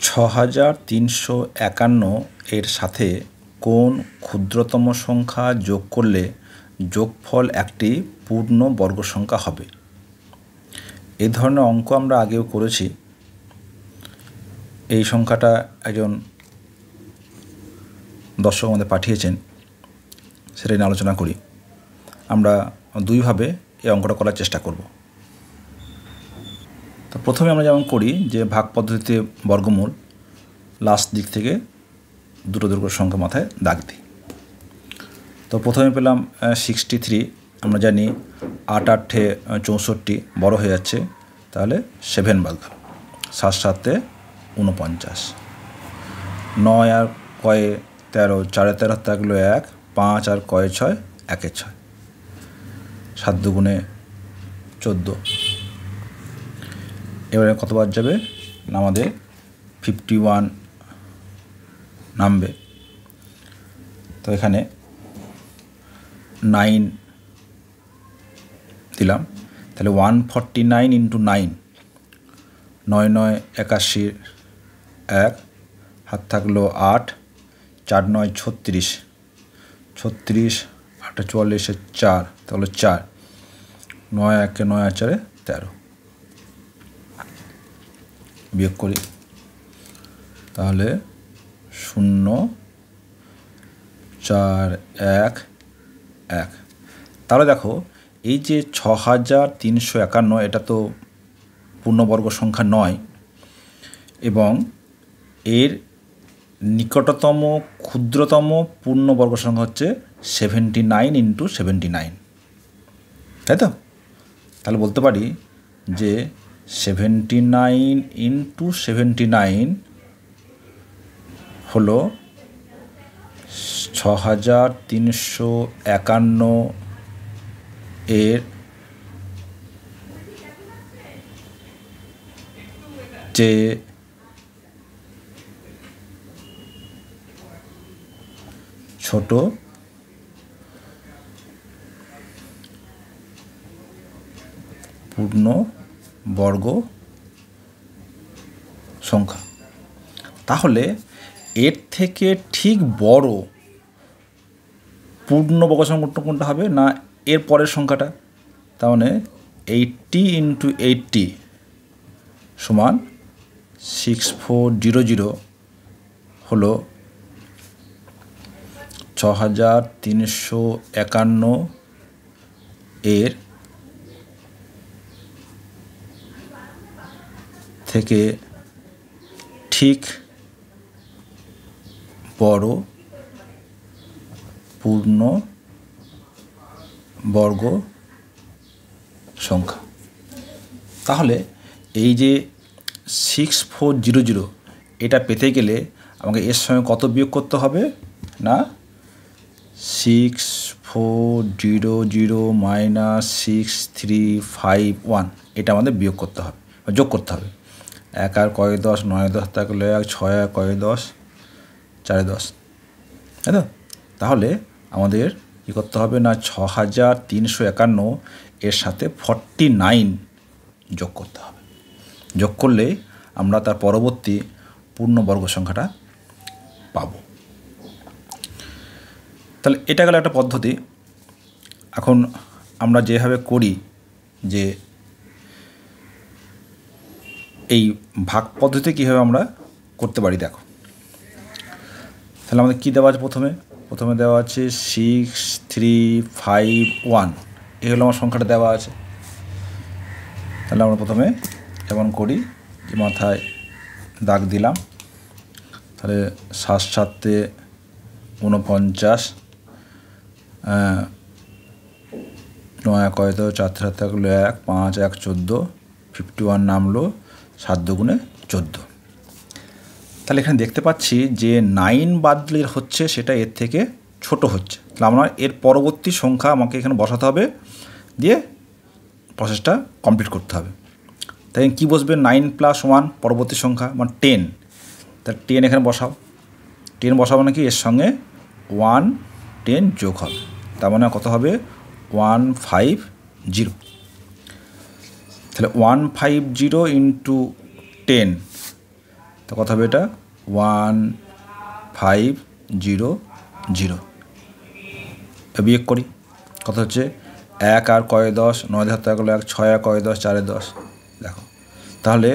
6351 এর সাথে কোন ক্ষুদ্রতম সংখ্যা যোগ করলে যোগফল একটি পূর্ণ বর্গ সংখ্যা হবে? এই ধরনের অঙ্ক আমরা আগেও করেছি। এই সংখ্যাটা একজন দর্শক আমাদের পাঠিয়েছেন, সেটা নিয়ে আলোচনা করি। আমরা দুইভাবে এই অঙ্কটা করার চেষ্টা করব। তো প্রথমে আমরা যেমন করি যে ভাগ পদ্ধতিতে বর্গমূল লাস্ট দিক থেকে দুটো দুটো সংখ্যা মাথায় দাগ দিই। তো প্রথমে পেলাম 63। আমরা জানি 8 8 64 বড় হয়ে যাচ্ছে, তাহলে 7 বাদ গেল, 7 7 49, 9 আর কয়ে 13, 4 13 থাকলো 1, 5 আর কয়ে 6, 1 6, 7 দুগুণে 14। এবারে কত বাদ যাবে? আমাদের 51 নামবে। তো এখানে 9 দিলাম, তাহলে 149 ইন্টু 9, 9 9 81, 1 হাত থাকলো 8, 4 9 36, 36 8 44, 4, তাহলে 4, 9 1 9 4 13। বিয়োগ করি, তাহলে 0 4 1 1। তাহলে দেখো এই যে 6351 এটা তো পূর্ণবর্গ সংখ্যা নয়, এবং এর নিকটতম ক্ষুদ্রতম পূর্ণবর্গ সংখ্যা হচ্ছে 79 ইন্টু 79, তাই তো? তাহলে বলতে পারি যে 79 ইন্টু 79 হলো 6351 এর যে ছোট পূর্ণ বর্গ সংখ্যা। তাহলে এর থেকে ঠিক বড় পূর্ণ বর্গ সংখ্যা কোনটা হবে? না, এর পরের সংখ্যাটা। তার মানে 80 ইন্টু 80 সমান 6400 হলো 6351 এর থেকে ঠিক বড় পূর্ণ বর্গ সংখ্যা। তাহলে এই যে 6400 এটা পেতে গেলে আমাকে এর সঙ্গে কত বিয়োগ করতে হবে? না, 6400 মাইনাস 6351 এটা আমাদের বিয়োগ করতে হবে, যোগ করতে হবে। 1 আর কয়ে 10, 9 10 থাকলে 1, 6 আর কয়ে 10, 4 10, তাই তো? তাহলে আমাদের কী করতে হবে? না 6351 এর সাথে 49 যোগ করতে হবে। যোগ করলে আমরা তার পরবর্তী পূর্ণবর্গ সংখ্যাটা পাব। তাহলে এটা গেল একটা পদ্ধতি। এখন আমরা যেভাবে করি যে এই ভাগ পদ্ধতি কীভাবে আমরা করতে পারি দেখো। তাহলে আমাদের কী দেওয়া আছে? প্রথমে দেওয়া আছে 6351, এই হলো আমার সংখ্যাটা দেওয়া আছে। তাহলে আমরা প্রথমে যেমন করি যে মাথায় দাগ দিলাম, তাহলে 7 7 49, 9 কয় তো 4 3 থাকলো 1, 5 1 14, 51 নামলো, 7 দুগুণে 14। তাহলে এখানে দেখতে পাচ্ছি যে 9 বাদ দিলে হচ্ছে সেটা এর থেকে ছোট হচ্ছে। তাহলে আমরা এর পরবর্তী সংখ্যা আমাকে এখানে বসাতে হবে, দিয়ে প্রসেসটা কমপ্লিট করতে হবে। তাই কী বসবে? 9 + 1 পরবর্তী সংখ্যা মানে 10। তাহলে 10 এখানে বসাও। 10 বসাবো নাকি এর সঙ্গে 1 10 যোগ হবে, তার মানে কত হবে? 150। তাহলে 150 ইন্টু 10 তো কত হবে এটা 1500। বিয়োগ করি, কত হচ্ছে 1 আর কয় 10, 9 হাতে গেলো 1, 6 আর কয় 10, 4 10। দেখো তাহলে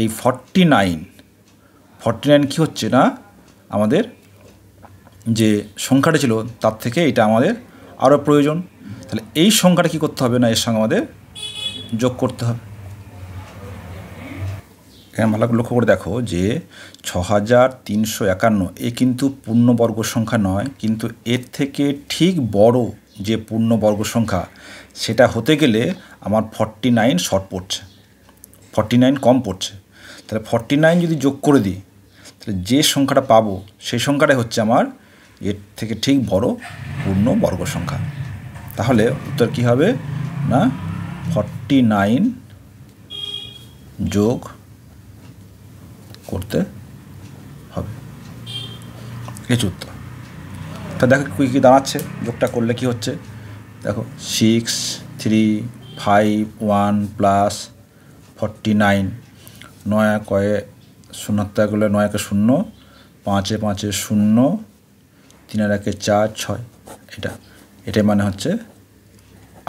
এই 49 কী হচ্ছে না, আমাদের যে সংখ্যাটা ছিল তার থেকে এটা আমাদের আরও প্রয়োজন। তাহলে এই সংখ্যাটা কী করতে হবে না, এর সঙ্গে আমাদের যোগ করতে হবে। এখানে ভালো লক্ষ্য করে দেখো যে 6351 এ কিন্তু পূর্ণবর্গ সংখ্যা নয়, কিন্তু এর থেকে ঠিক বড় যে পূর্ণবর্গ সংখ্যা সেটা হতে গেলে আমার 49 শর্ট পড়ছে, 49 কম পড়ছে। তাহলে 49 যদি যোগ করে দিই তাহলে যে সংখ্যাটা পাবো সেই সংখ্যাটাই হচ্ছে আমার এর থেকে ঠিক বড় পূর্ণবর্গ সংখ্যা। তাহলে উত্তর কী হবে না 49 যোগ করতে হবে, এই উত্তর। তা দেখো কী দাঁড়াচ্ছে, যোগটা করলে কি হচ্ছে, দেখো 6351 প্লাস 49, 9 কয়ে 0 গেলে 9 কে 0, 5 5 0, 3 আর 1 4, 6। এটাই মানে হচ্ছে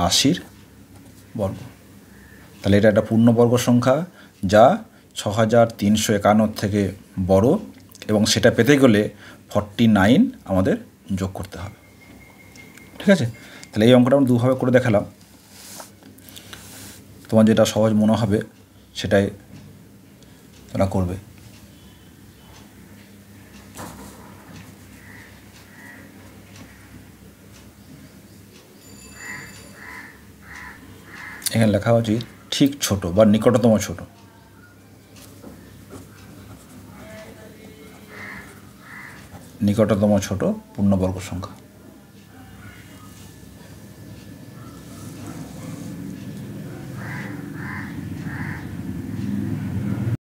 80 বর্গ। তাহলে এটা একটা পূর্ণবর্গ সংখ্যা যা 6351 থেকে বড়, এবং সেটা পেতে গেলে 49 আমাদের যোগ করতে হবে। ঠিক আছে, তাহলে এই অঙ্কটা আমরা দুভাবে করে দেখালাম, তোমার যেটা সহজ মনে হবে সেটাই তোমরা করবে। এখানে লেখা উচিত ঠিক ছোট বা নিকটতম ছোট। নিকটতম ছোট পূর্ণবর্গ সংখ্যা।